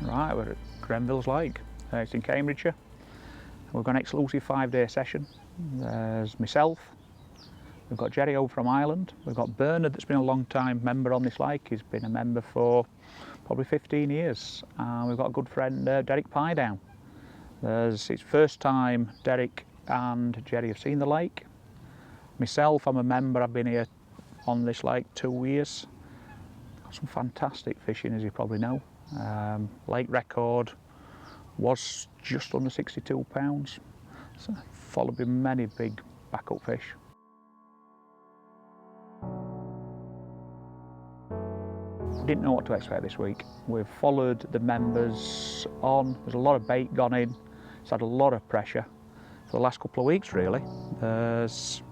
Right, we're at Grenvilles Lake. It's in Cambridgeshire. We've got an exclusive 5-day session. There's myself, we've got Jerry over from Ireland, we've got Bernard that's been a long time member on this lake. He's been a member for probably 15 years. And we've got a good friend, Derek Piedown. It's first time Derek and Jerry have seen the lake. Myself, I'm a member, I've been here on this lake 2 years. Got some fantastic fishing, as you probably know. Lake record was just under 62 pounds, so followed by many big backup fish. We didn't know what to expect this week. We've followed the members on. There's a lot of bait gone in. It's had a lot of pressure for the last couple of weeks, really. There's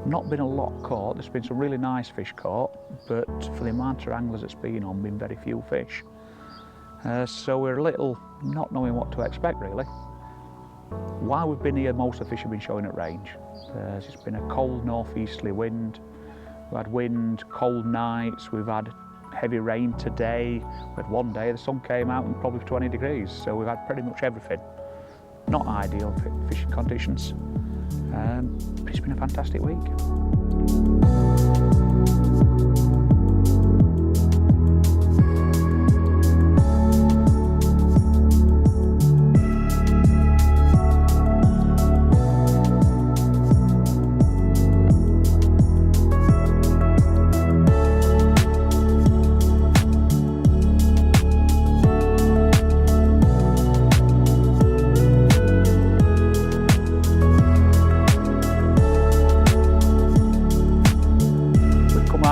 not been a lot caught. There's been some really nice fish caught, but for the amount of anglers it's been on, been very few fish. So we're a little not knowing what to expect, really. While we've been here, most of the fish have been showing at range. It's been a cold northeasterly wind. We've had wind, cold nights, we've had heavy rain today. We had one day the sun came out and probably 20 degrees, so we've had pretty much everything. Not ideal fishing conditions, but it's been a fantastic week.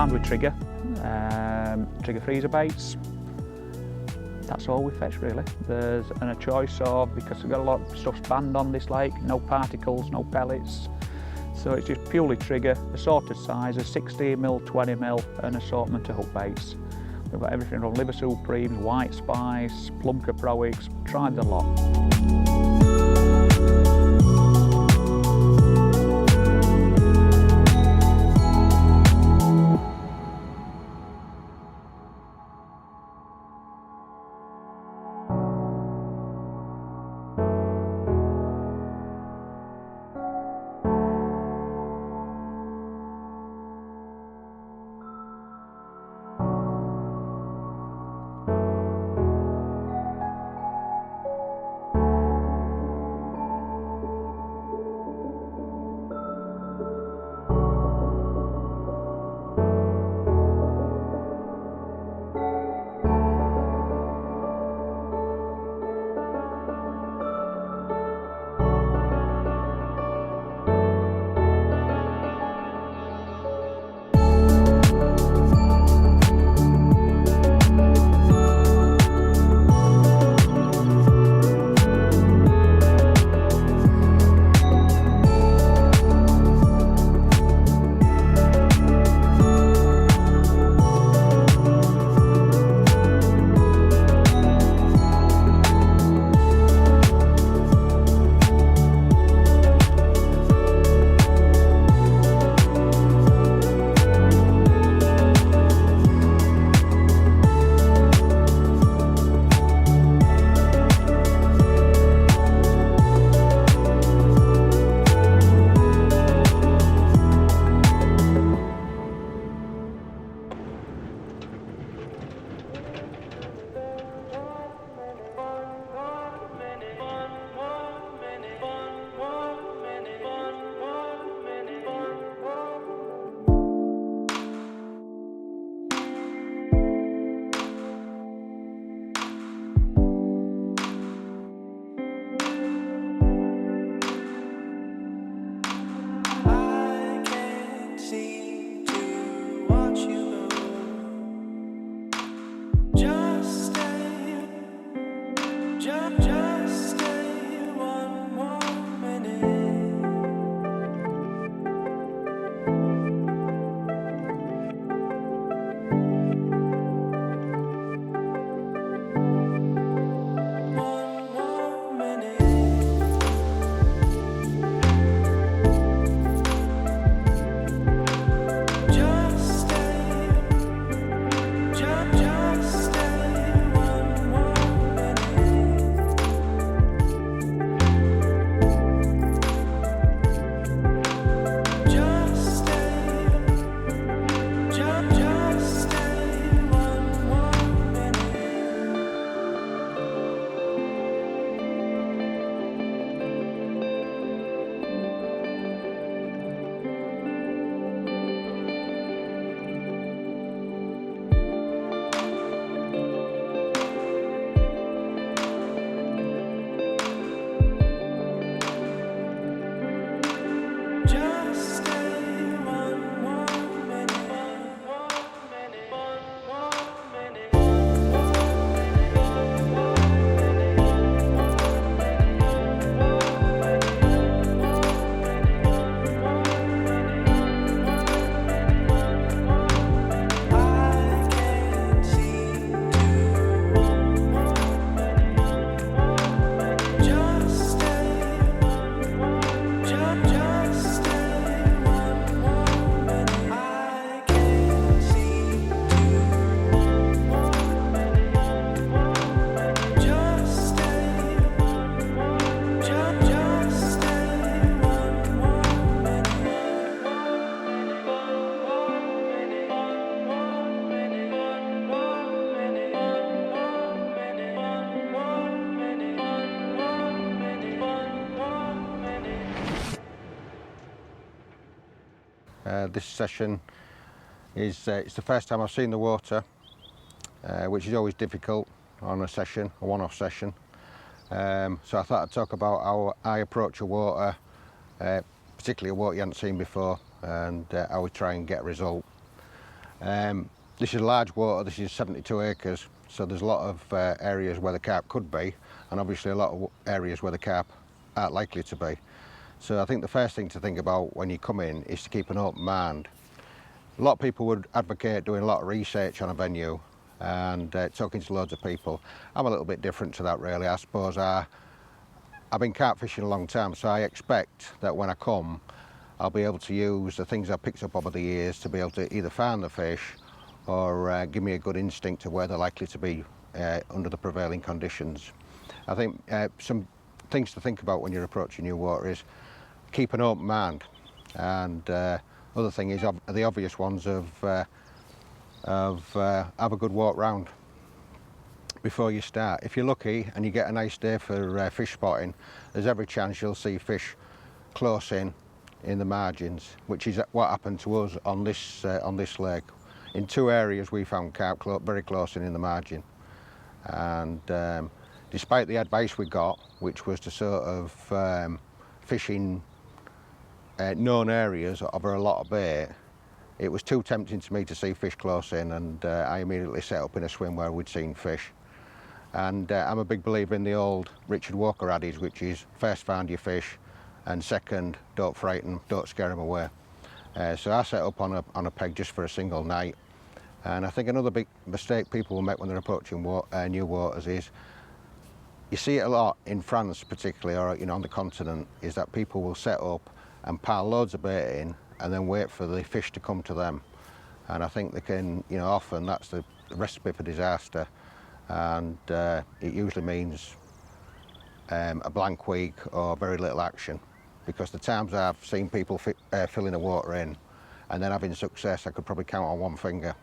With trigger freezer baits. That's all we fetch, really. There's a choice of, because we've got a lot of stuff banned on this lake, no particles, no pellets, so it's just purely trigger, assorted sizes, 16mm, 20mm, an assortment of hook baits. We've got everything from liver supremes, white spice, plumker proigs, tried the lot. This session is it's the first time I've seen the water, which is always difficult on a session, a one-off session. So I thought I'd talk about how I approach a water, particularly a water you haven't seen before, and how we try and get a result. This is a large water, this is 72 acres, so there's a lot of areas where the carp could be, and obviously a lot of areas where the carp aren't likely to be. So I think the first thing to think about when you come in is to keep an open mind. A lot of people would advocate doing a lot of research on a venue and talking to loads of people. I'm a little bit different to that really. I suppose I've been carp fishing a long time, so I expect that when I come I'll be able to use the things I've picked up over the years to be able to either find the fish or give me a good instinct of where they're likely to be under the prevailing conditions. I think some things to think about when you're approaching new water is keep an open mind, and other thing is the obvious ones of have a good walk round before you start. If you're lucky and you get a nice day for fish spotting, there's every chance you'll see fish close in the margins, which is what happened to us on this lake. In two areas we found carp very close in the margin, and despite the advice we got, which was to sort of fish in known areas over a lot of bait, it was too tempting to me to see fish close in, and I immediately set up in a swim where we'd seen fish. And I'm a big believer in the old Richard Walker adage, which is first find your fish, and second, don't frighten, don't scare them away. So I set up on a peg just for a single night. And I think another big mistake people will make when they're approaching new waters is, you see it a lot in France particularly, or on the continent, is that people will set up and pile loads of bait in and then wait for the fish to come to them. And I think they can, often that's the recipe for disaster, and it usually means a blank week or very little action, because the times I've seen people filling the water in and then having success, I could probably count on one finger.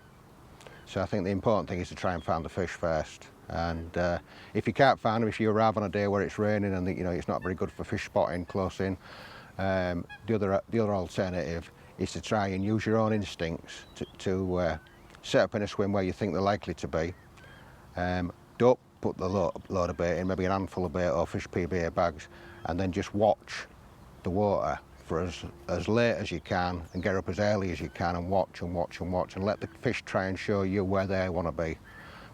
So I think the important thing is to try and find the fish first. And if you can't find them, if you arrive on a day where it's raining and it's not very good for fish spotting close in, the other alternative is to try and use your own instincts to set up in a swim where you think they're likely to be. Don't put the load of bait in, maybe an handful of bait or fish PBA bags, and then just watch the water for as late as you can, and get up as early as you can, and watch and watch and watch, and let the fish try and show you where they want to be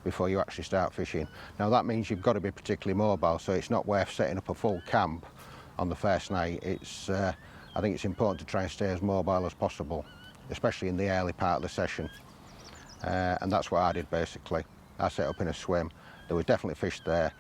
before you actually start fishing. Now that means you've got to be particularly mobile, so it's not worth setting up a full camp on the first night. I think it's important to try and stay as mobile as possible, especially in the early part of the session. And that's what I did basically. I set up in a swim. There was definitely fish there.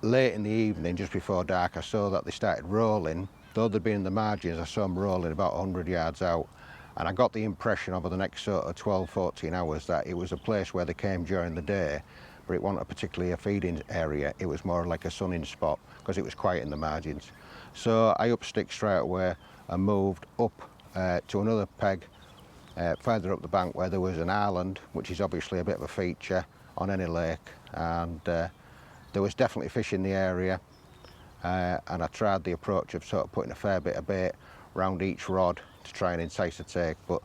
Late in the evening, just before dark, I saw that they started rolling. Though they'd been in the margins, I saw them rolling about 100 yards out. And I got the impression over the next sort of 12, 14 hours that it was a place where they came during the day, but it wasn't particularly a feeding area. It was more like a sunning spot, because it was quiet in the margins. So I upstick straight away and moved up to another peg further up the bank, where there was an island, which is obviously a bit of a feature on any lake, and there was definitely fish in the area, and I tried the approach of sort of putting a fair bit of bait round each rod to try and entice a take. But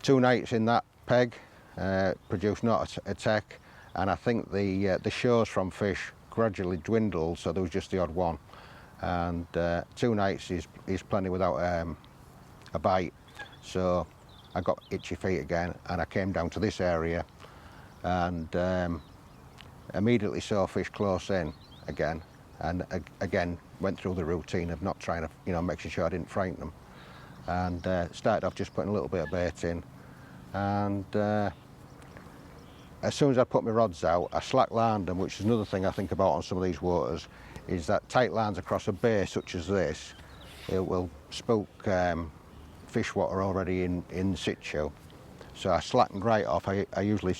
2 nights in that peg produced not a take, and I think the shows from fish gradually dwindled, so there was just the odd one. And 2 nights is plenty without a bite. So I got itchy feet again, and I came down to this area and immediately saw fish close in again, and again went through the routine of not trying to, making sure I didn't frighten them, and started off just putting a little bit of bait in. And as soon as I put my rods out, I slack lined them, which is another thing I think about on some of these waters, is that tight lines across a bay such as this, it will spook fish what are already in situ. So I slackened right off. I usually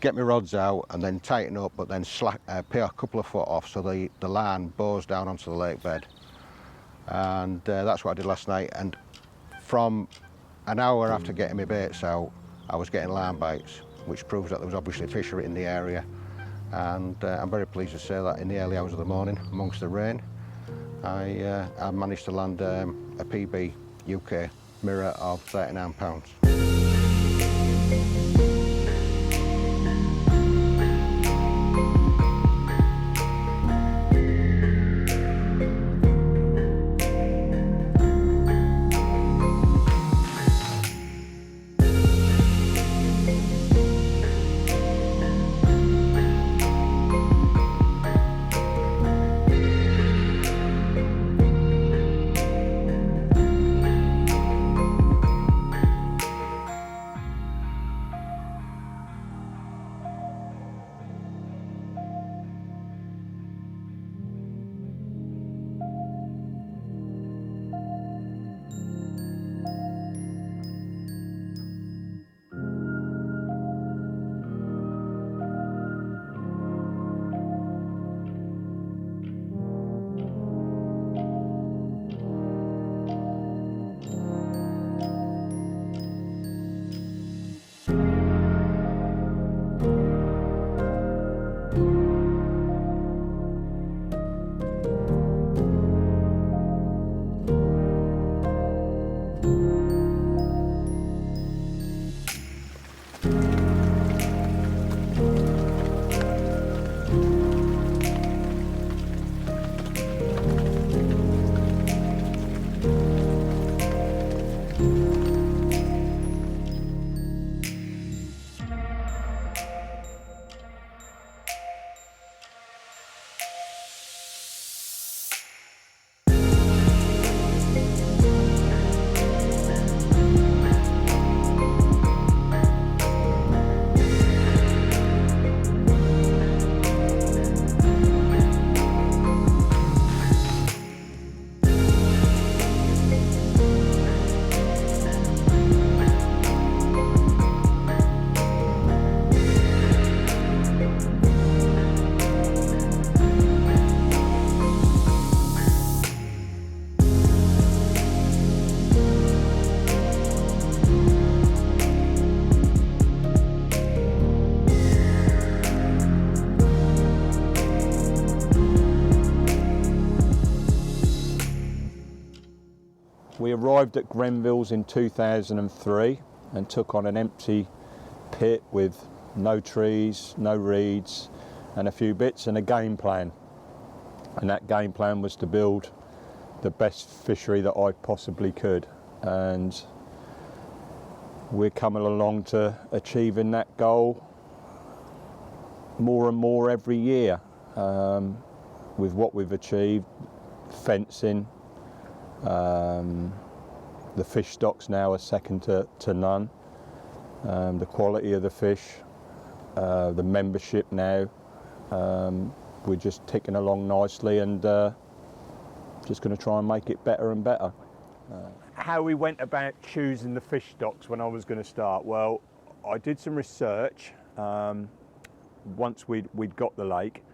get my rods out and then tighten up, but then pay a couple of foot off so the line bows down onto the lake bed. And that's what I did last night. And from an hour after getting my baits out, I was getting line bites, which proves that there was obviously fishery in the area. And I'm very pleased to say that in the early hours of the morning, amongst the rain, I managed to land a PB UK mirror of £39. We arrived at Grenvilles in 2003 and took on an empty pit with no trees, no reeds and a few bits and a game plan. And that game plan was to build the best fishery that I possibly could. And we're coming along to achieving that goal more and more every year. With what we've achieved, fencing, the fish stocks now are second to none. The quality of the fish, the membership now, we're just ticking along nicely and just going to try and make it better and better. How we went about choosing the fish stocks when I was going to start? Well, I did some research once we'd got the lake,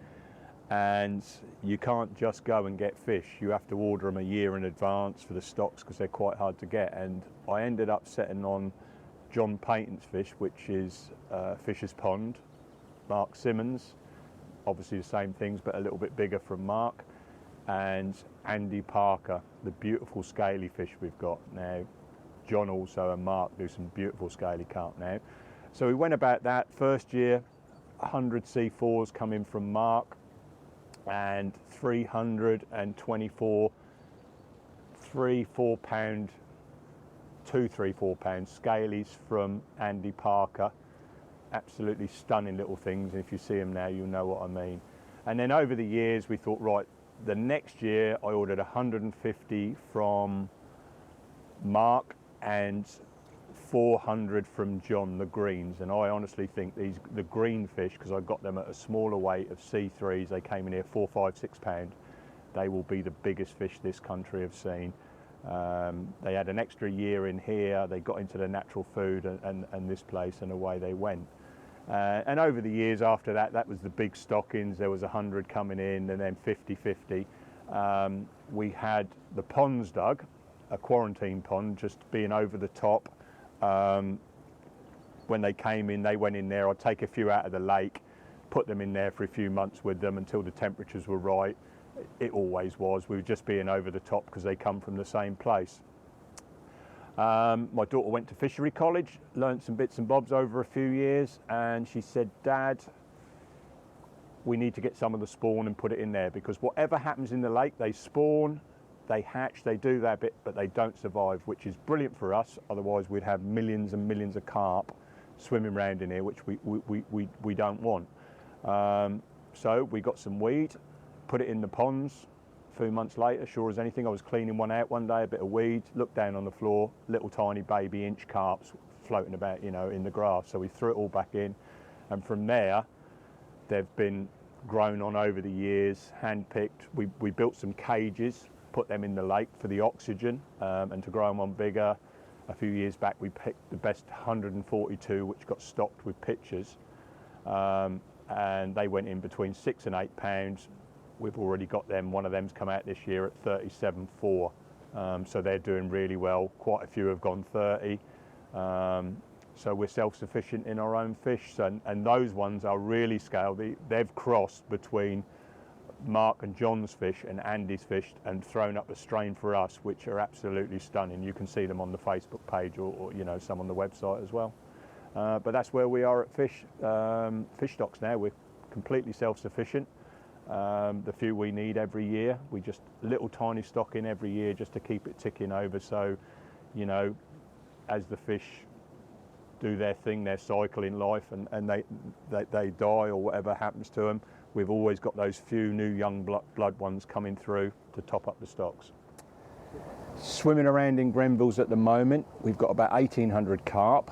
and you can't just go and get fish. You have to order them a year in advance for the stocks because they're quite hard to get. And I ended up setting on John Payton's fish, which is Fisher's Pond, Mark Simmons, obviously the same things but a little bit bigger from Mark, and Andy Parker, the beautiful scaly fish we've got now. John also and Mark do some beautiful scaly carp now. So we went about that. First year, 100 C4s come in from Mark, and 324 3-4 pound, 2-3-4 pound scalies from Andy Parker. Absolutely stunning little things, and if you see them now you'll know what I mean. And then over the years we thought, right, the next year I ordered 150 from Mark and 400 from John, the greens. And I honestly think the green fish, because I got them at a smaller weight of C3s, they came in here 4, 5, 6 pound. They will be the biggest fish this country have seen. They had an extra year in here, they got into the natural food and this place, and away they went. And over the years after that, that was the big stockings. There was 100 coming in and then 50-50. We had the ponds dug, a quarantine pond, just being over the top. When they came in, they went in there. I'd take a few out of the lake, put them in there for a few months with them until the temperatures were right. It always was. We were just being over the top because they come from the same place. My daughter went to Fishery College, learned some bits and bobs over a few years, and she said, Dad, we need to get some of the spawn and put it in there, because whatever happens in the lake, they spawn, they hatch, they do their bit, but they don't survive, which is brilliant for us. Otherwise we'd have millions and millions of carp swimming around in here, which we don't want. So we got some weed, put it in the ponds. A few months later, sure as anything, I was cleaning one out one day, a bit of weed, looked down on the floor, little tiny baby inch carps floating about, you know, in the grass. So we threw it all back in, and from there they've been grown on over the years, hand-picked. We built some cages, put them in the lake for the oxygen, and to grow them on bigger. A few years back we picked the best 142 which got stocked with pitchers, and they went in between 6 and 8 pounds. We've already got them, one of them's come out this year at 37.4, so they're doing really well. Quite a few have gone 30, so we're self-sufficient in our own fish, and those ones are really scale. They've crossed between Mark and John's fish and Andy's fish and thrown up a strain for us, which are absolutely stunning. You can see them on the Facebook page, or you know, some on the website as well. But that's where we are at fish stocks now. We're completely self-sufficient. The few we need every year, we just little tiny stock in every year just to keep it ticking over. So, you know, as the fish do their thing, their cycle in life, and they die or whatever happens to them, we've always got those few new young blood ones coming through to top up the stocks. Swimming around in Grenvilles at the moment, we've got about 1,800 carp.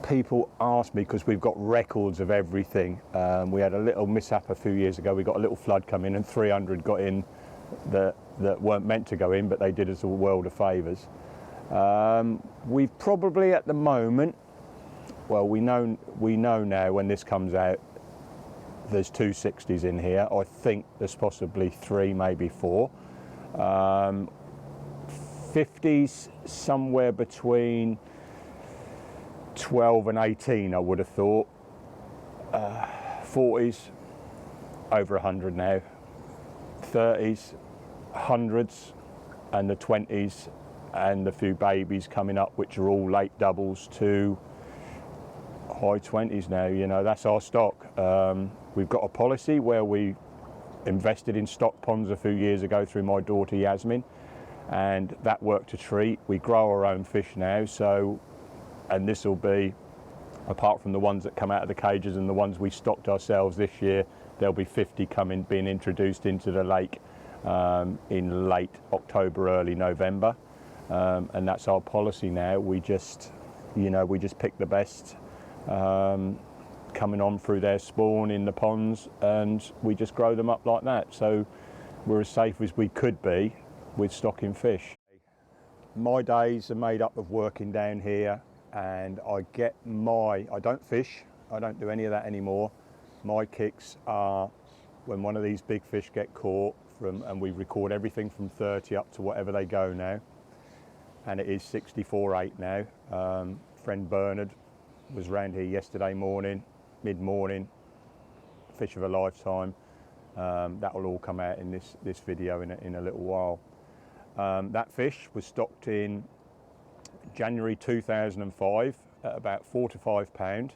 People ask me, because we've got records of everything. We had a little mishap a few years ago. We got a little flood come in and 300 got in that weren't meant to go in, but they did us a world of favours. We've probably at the moment, well, we know now when this comes out, there's 260s in here. I think there's possibly 3, maybe 4. 50s somewhere between 12 and 18, I would have thought. 40s over 100 now. 30s, hundreds, and the 20s, and a few babies coming up, which are all late doubles to high 20s now. You know, that's our stock. We've got a policy where we invested in stock ponds a few years ago through my daughter Yasmin, and that worked a treat. We grow our own fish now, so, and this will be, apart from the ones that come out of the cages and the ones we stocked ourselves this year, there'll be 50 being introduced into the lake in late October, early November, and that's our policy now. We just, you know, we just pick the best coming on through their spawn in the ponds, and we just grow them up like that. So we're as safe as we could be with stocking fish. My days are made up of working down here, and I don't fish, I don't do any of that anymore. My kicks are when one of these big fish get caught, and we record everything from 30 up to whatever they go now, and it is 64.8 now. Friend Bernard was round here yesterday morning, mid-morning, fish of a lifetime. That will all come out in this video in a little while. That fish was stocked in January 2005 at about 4 to 5 pound.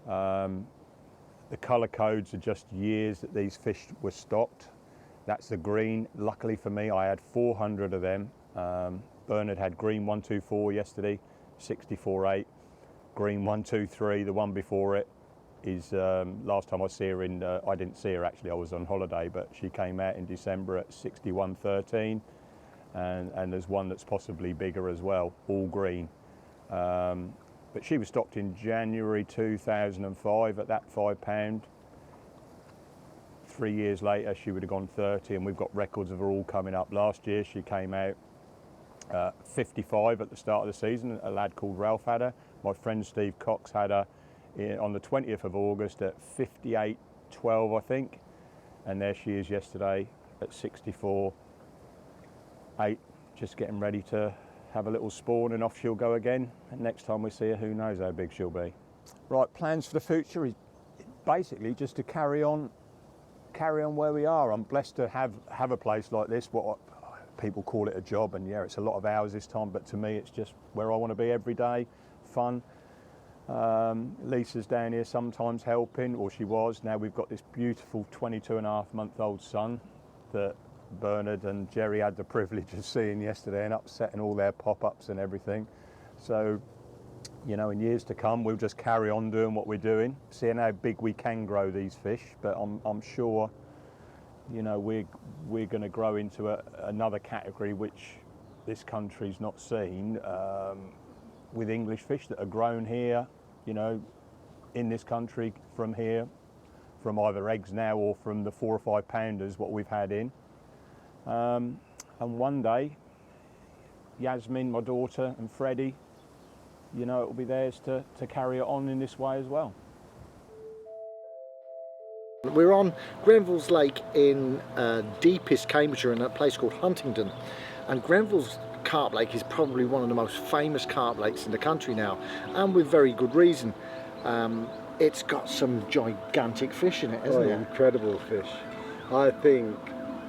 The colour codes are just years that these fish were stocked. That's the green. Luckily for me, I had 400 of them. Bernard had green 124 yesterday, 64.8. Green 123, the one before it is, last time I see her I didn't see her actually, I was on holiday, but she came out in December at 61.13. And there's one that's possibly bigger as well, all green. But she was stocked in January 2005 at that 5 pound. 3 years later, she would have gone 30, and we've got records of her all coming up. Last year, she came out 55 at the start of the season. A lad called Ralph had her. My friend Steve Cox had her on the 20th of August at 58.12, I think. And there she is yesterday at 64.8, just getting ready to have a little spawn, and off she'll go again. And next time we see her, who knows how big she'll be. Right, plans for the future is basically just to carry on where we are. I'm blessed to have a place like this. people call it a job, and yeah, it's a lot of hours this time, but to me it's just where I want to be every day, fun. Lisa's down here sometimes helping, or she was. Now we've got this beautiful 22.5-month-old son that Bernard and Jerry had the privilege of seeing yesterday and upsetting all their pop-ups and everything. So, you know, in years to come, we'll just carry on doing what we're doing, seeing how big we can grow these fish. But I'm sure, you know, we're going to grow into another category which this country's not seen, with English fish that are grown here, you know, in this country from here, from either eggs now or from the 4 or 5 pounders what we've had in. And one day, Yasmin, my daughter, and Freddie, you know, it will be theirs to carry it on in this way as well. We're on Grenvilles Lake in deepest Cambridgeshire in a place called Huntingdon, and Grenvilles Carp Lake is probably one of the most famous carp lakes in the country now, and with very good reason. It's got some gigantic fish in it, isn't it? Incredible fish. I think,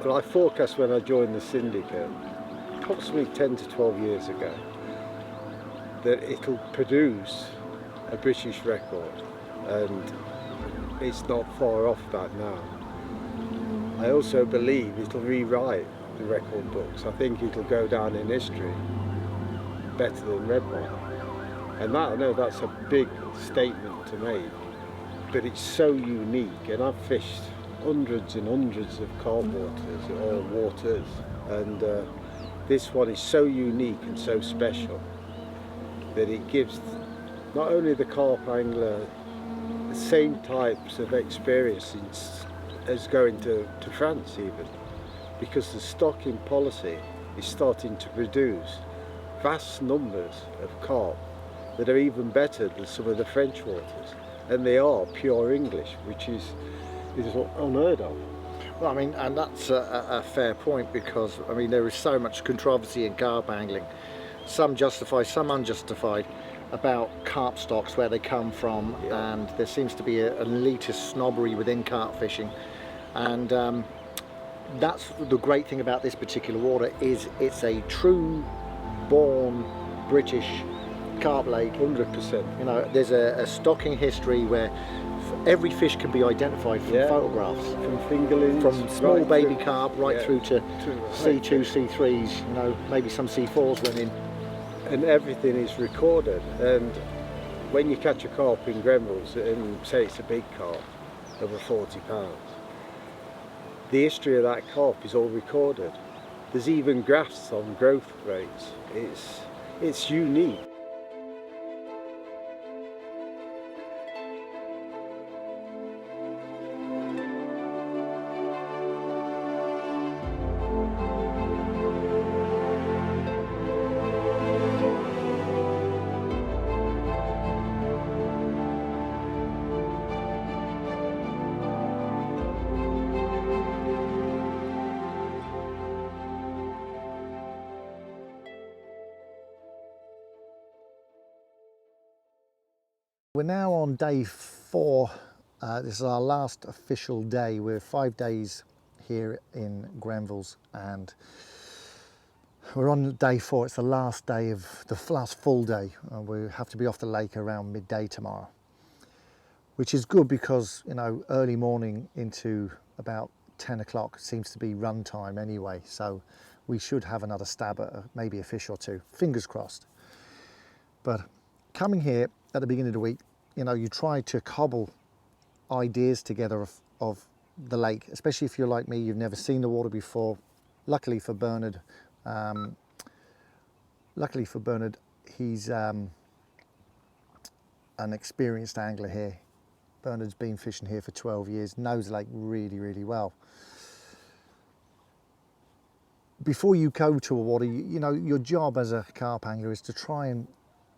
well, I forecast when I joined the syndicate, approximately 10 to 12 years ago, that it'll produce a British record, and it's not far off that now. I also believe it'll rewrite the record books. I think it'll go down in history better than red wine. And that, I know that's a big statement to make, but it's so unique, and I've fished hundreds and hundreds of carp waters, and this one is so unique and so special that it gives not only the carp angler the same types of experiences as going to France even, because the stocking policy is starting to produce vast numbers of carp that are even better than some of the French waters, and they are pure English, which is unheard of. Well, I mean, and that's a fair point, because I mean there is so much controversy in carp angling, some justified, some unjustified, about carp stocks, where they come from, and there seems to be an elitist snobbery within carp fishing, and that's the great thing about this particular water, is it's a true born British carp lake. 100%. You know, there's a stocking history where every fish can be identified from photographs, from fingerlings, from small right baby carp right through to C2, C2, C3s, you know, maybe some C4s went in. and everything is recorded. And when you catch a carp in Grenvilles, and say it's a big carp over 40 pounds, the history of that carp is all recorded. There's even graphs on growth rates. It's unique. We're now on day 4. This is our last official day. We're 5 days here in Grenvilles, and we're on day 4. It's the last day of the last full day. We have to be off the lake around midday tomorrow, which is good because, you know, early morning into about 10 o'clock seems to be run time anyway, so we should have another stab at maybe a fish or two, fingers crossed. But coming here at the beginning of the week, you know, you try to cobble ideas together of the lake, especially if you're like me, you've never seen the water before. Luckily for Bernard, he's an experienced angler here. Bernard's been fishing here for 12 years, knows the lake really, really well. Before you go to a water, you know, your job as a carp angler is to try and,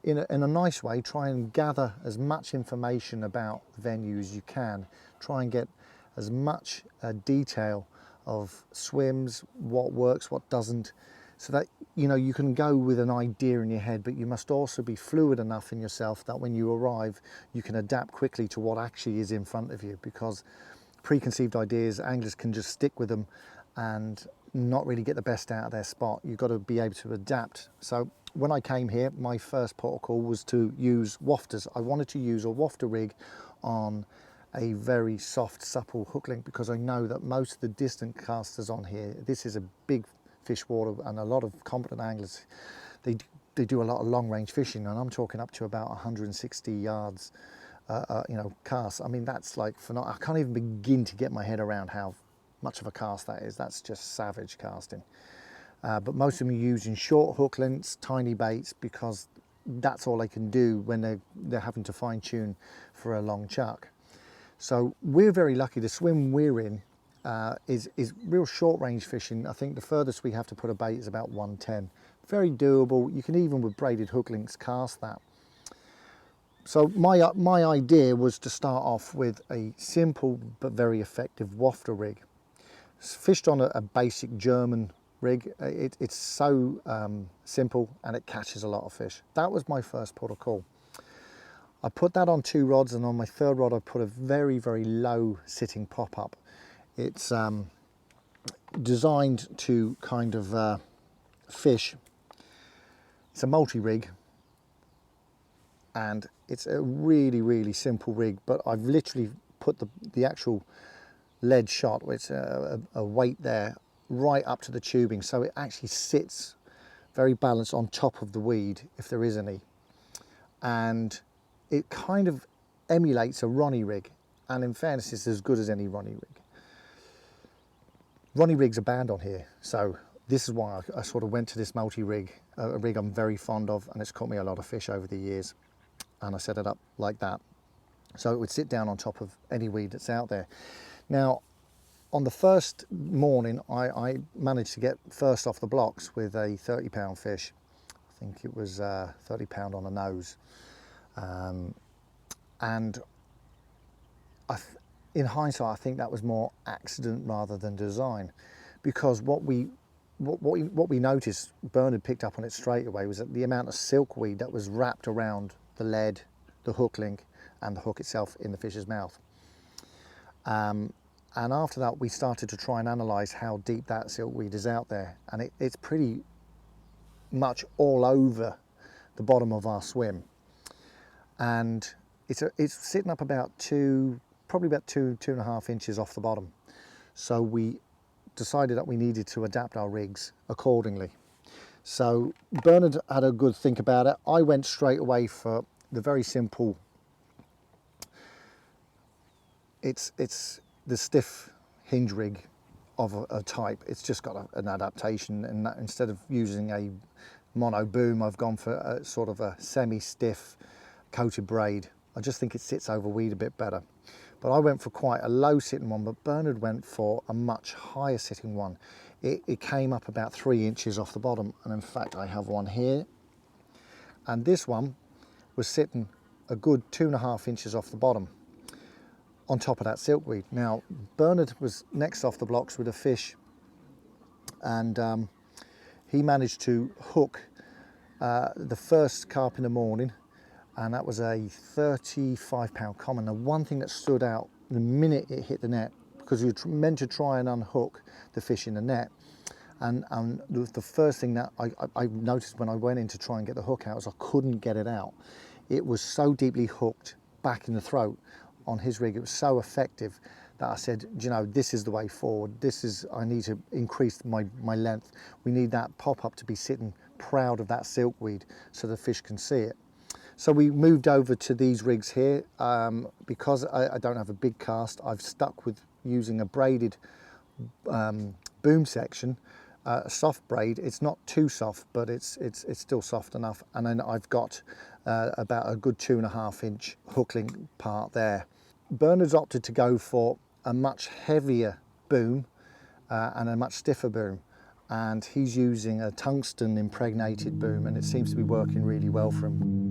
in a nice way, try and gather as much information about the venue as you can. Try and get as much detail of swims, what works, what doesn't, so that, you know, you can go with an idea in your head, but you must also be fluid enough in yourself that when you arrive, you can adapt quickly to what actually is in front of you, because preconceived ideas, anglers can just stick with them and not really get the best out of their spot. You've got to be able to adapt. So when I came here, my first protocol was to use wafters. I wanted to use a wafter rig on a very soft, supple hook link, because I know that most of the distant casters on here, this is a big fish water, and a lot of competent anglers, they do a lot of long range fishing, and I'm talking up to about 160 yards, you know, cast. I mean, that's like, I can't even begin to get my head around how much of a cast that is. That's just savage casting. But most of them are using short hook lengths, tiny baits, because that's all they can do when they're having to fine tune for a long chuck. So we're very lucky. The swim we're in is real short range fishing. I think the furthest we have to put a bait is about 110. Very doable. You can even with braided hook links cast that. So my idea was to start off with a simple but very effective wafter rig. Fished on a basic German rig. It's so simple, and it catches a lot of fish. That was my first port of call. I put that on 2 rods, and on my 3rd rod I put a very, very low sitting pop-up. It's designed to kind of fish. It's a multi-rig, and it's a really, really simple rig, but I've literally put the actual lead shot, which is a weight there, right up to the tubing, so it actually sits very balanced on top of the weed, if there is any. And it kind of emulates a Ronnie rig, and in fairness, it's as good as any Ronnie rig. Ronnie rigs are banned on here, so this is why I sort of went to this multi-rig, a rig I'm very fond of, and it's caught me a lot of fish over the years. And I set it up like that, so it would sit down on top of any weed that's out there. Now, on the first morning, I managed to get first off the blocks with a 30-pound fish. I think it was 30-pound on a nose. And in hindsight, I think that was more accident rather than design, because what we noticed, Bernard picked up on it straight away, was that the amount of silkweed that was wrapped around the lead, the hook link, and the hook itself in the fish's mouth. And after that, we started to try and analyse how deep that silkweed is out there, and it's pretty much all over the bottom of our swim. And it's sitting up about probably about 2.5 inches off the bottom. So we decided that we needed to adapt our rigs accordingly. So Bernard had a good think about it. I went straight away for the very simple, it's the stiff hinge rig of a type. It's just got an adaptation, and that, instead of using a mono boom, I've gone for a sort of a semi-stiff coated braid. I just think it sits over weed a bit better. But I went for quite a low sitting one, but Bernard went for a much higher sitting one. It came up about 3 inches off the bottom, and in fact I have one here, and this one was sitting a good 2.5 inches off the bottom on top of that silkweed. Now Bernard was next off the blocks with a fish, and he managed to hook the first carp in the morning, and that was a 35-pound common. The one thing that stood out the minute it hit the net, because we were meant to try and unhook the fish in the net, and the first thing that I noticed when I went in to try and get the hook out was I couldn't get it out. It was so deeply hooked back in the throat on his rig. It was so effective that I said, you know, this is the way forward. I need to increase my length. We need that pop-up to be sitting proud of that silkweed so the fish can see it. So we moved over to these rigs here. Because I don't have a big cast, I've stuck with using a braided boom section, a soft braid. It's not too soft, but it's still soft enough. And then I've got about a good 2.5 inch hook link part there. Bernard's opted to go for a much heavier boom and a much stiffer boom. And he's using a tungsten impregnated boom, and it seems to be working really well for him.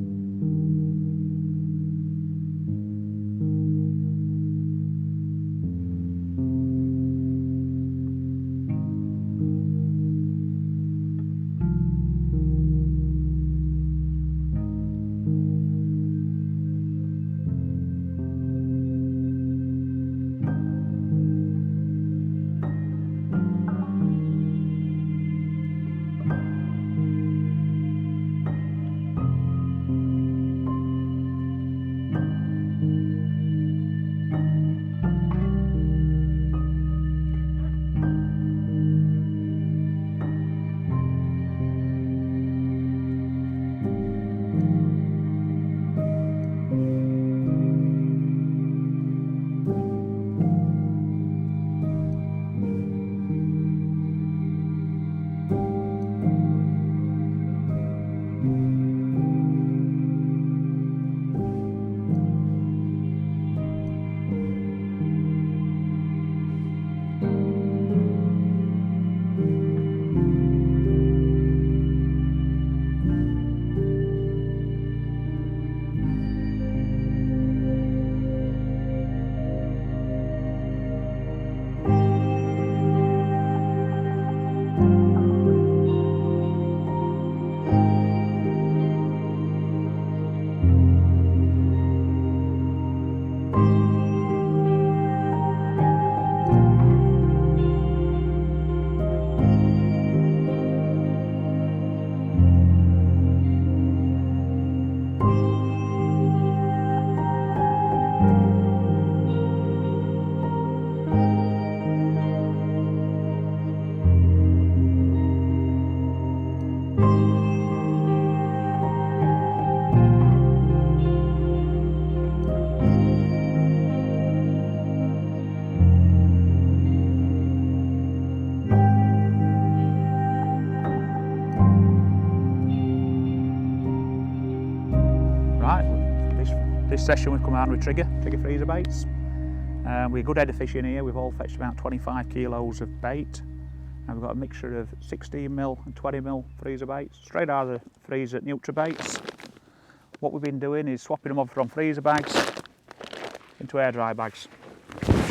This session we've come out with trigger freezer baits. We're a good head of fish in here. We've all fetched about 25 kilos of bait. And we've got a mixture of 16mm and 20mm freezer baits, straight out of the freezer at Nutrabaits. What we've been doing is swapping them over from freezer bags into air dry bags,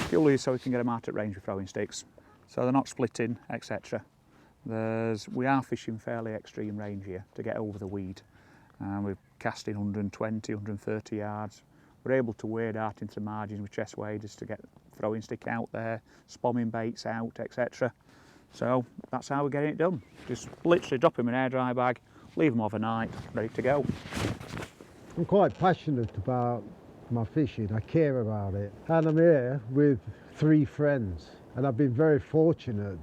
purely so we can get them out at range with throwing sticks, so they're not splitting, etc. We are fishing fairly extreme range here to get over the weed. We're casting 120, 130 yards. We're able to wade out into margins with chest waders to get throwing stick out there, spomming baits out, etc. So that's how we're getting it done. Just literally drop them in an air dry bag, leave them overnight, ready to go. I'm quite passionate about my fishing. I care about it. And I'm here with 3 friends. And I've been very fortunate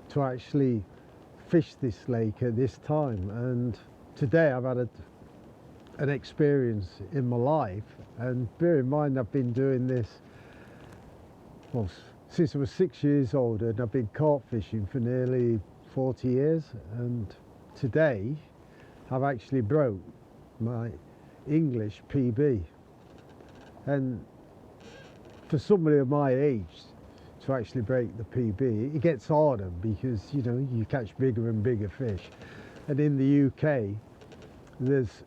to actually fish this lake at this time. And today I've had an experience in my life. And bear in mind, I've been doing this, well, since I was 6 years old, and I've been carp fishing for nearly 40 years. And today I've actually broke my English PB. And for somebody of my age to actually break the PB, it gets harder because, you know, you catch bigger and bigger fish. And in the UK, there's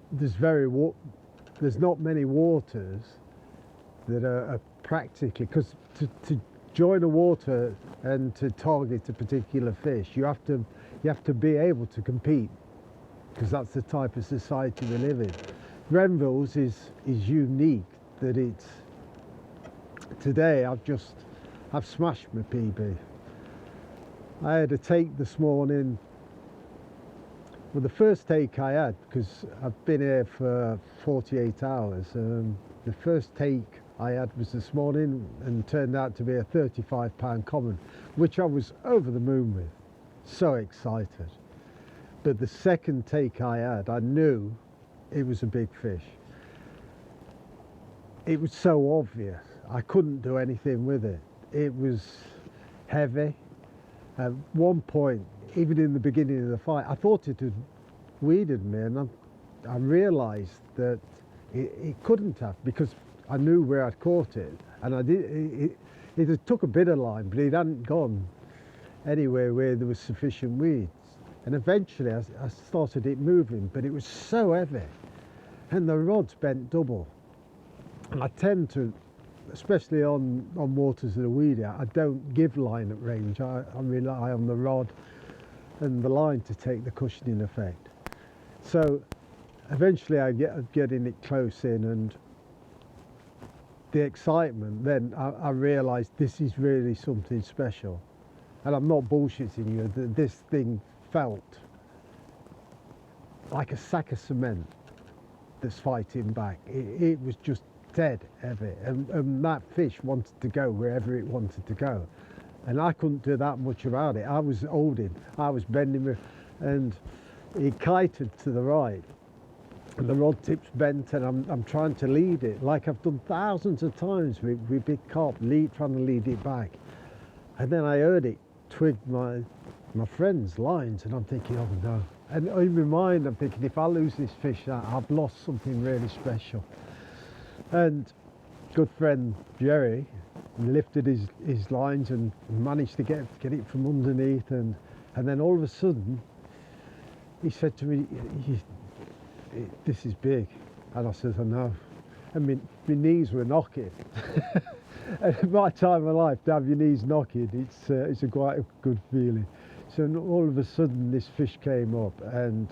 not many waters that are practically, because to join a water and to target a particular fish, you have to be able to compete, because that's the type of society we live in. Grenvilles is unique that it's, today I've smashed my PB. I had a take this morning. Well, the first take I had, because I've been here for 48 hours, the first take I had was this morning and turned out to be a 35-pound common, which I was over the moon with, so excited. But the second take I had, I knew it was a big fish. It was so obvious, I couldn't do anything with it. It was heavy. At one point, even in the beginning of the fight, I thought it had weeded me, and I realised that it couldn't have, because I knew where I'd caught it, and it took a bit of line, but it hadn't gone anywhere where there was sufficient weeds. And eventually I started it moving, but it was so heavy, and the rod's bent double. And I tend to, especially on waters that are weedy, I don't give line at range. I rely on the rod and the line to take the cushioning effect. So eventually I get getting it close in, and the excitement, then I realised this is really something special. And I'm not bullshitting you, this thing felt like a sack of cement that's fighting back. It was just dead heavy, and that fish wanted to go wherever it wanted to go, and I couldn't do that much about it. I was holding, I was bending, and it kited to the right, and the rod tip's bent, and I'm trying to lead it like I've done thousands of times with big carp, trying to lead it back. And then I heard it twig my friend's lines, and I'm thinking, oh no. And in my mind I'm thinking, if I lose this fish, I've lost something really special. And good friend Jerry lifted his lines and managed to get it from underneath, and then all of a sudden he said to me, this is big. And I said, I know. And my knees were knocking. At my time of life, to have your knees knocking, it's quite a good feeling. So all of a sudden this fish came up, and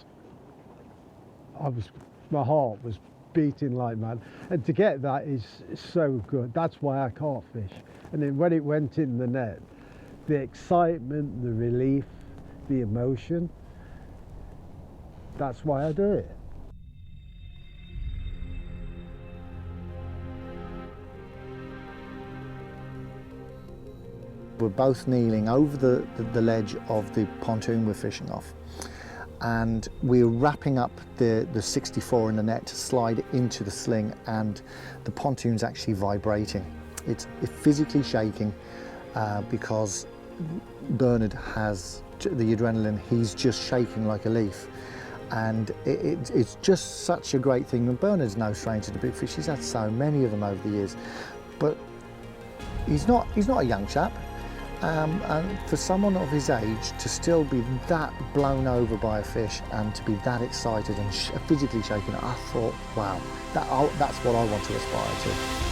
my heart was beating like mad. And to get that is so good. That's why I can't fish. And then when it went in the net, the excitement, the relief, the emotion, that's why I do it. We're both kneeling over the ledge of the pontoon we're fishing off, and we're wrapping up the 64 in the net to slide into the sling, and the pontoon's actually vibrating. It's physically shaking because Bernard has the adrenaline. He's just shaking like a leaf, And it's just such a great thing. And Bernard's no stranger to big fish. He's had so many of them over the years, but he's not a young chap. And for someone of his age to still be that blown over by a fish and to be that excited and physically shaking, I thought, wow, that's what I want to aspire to.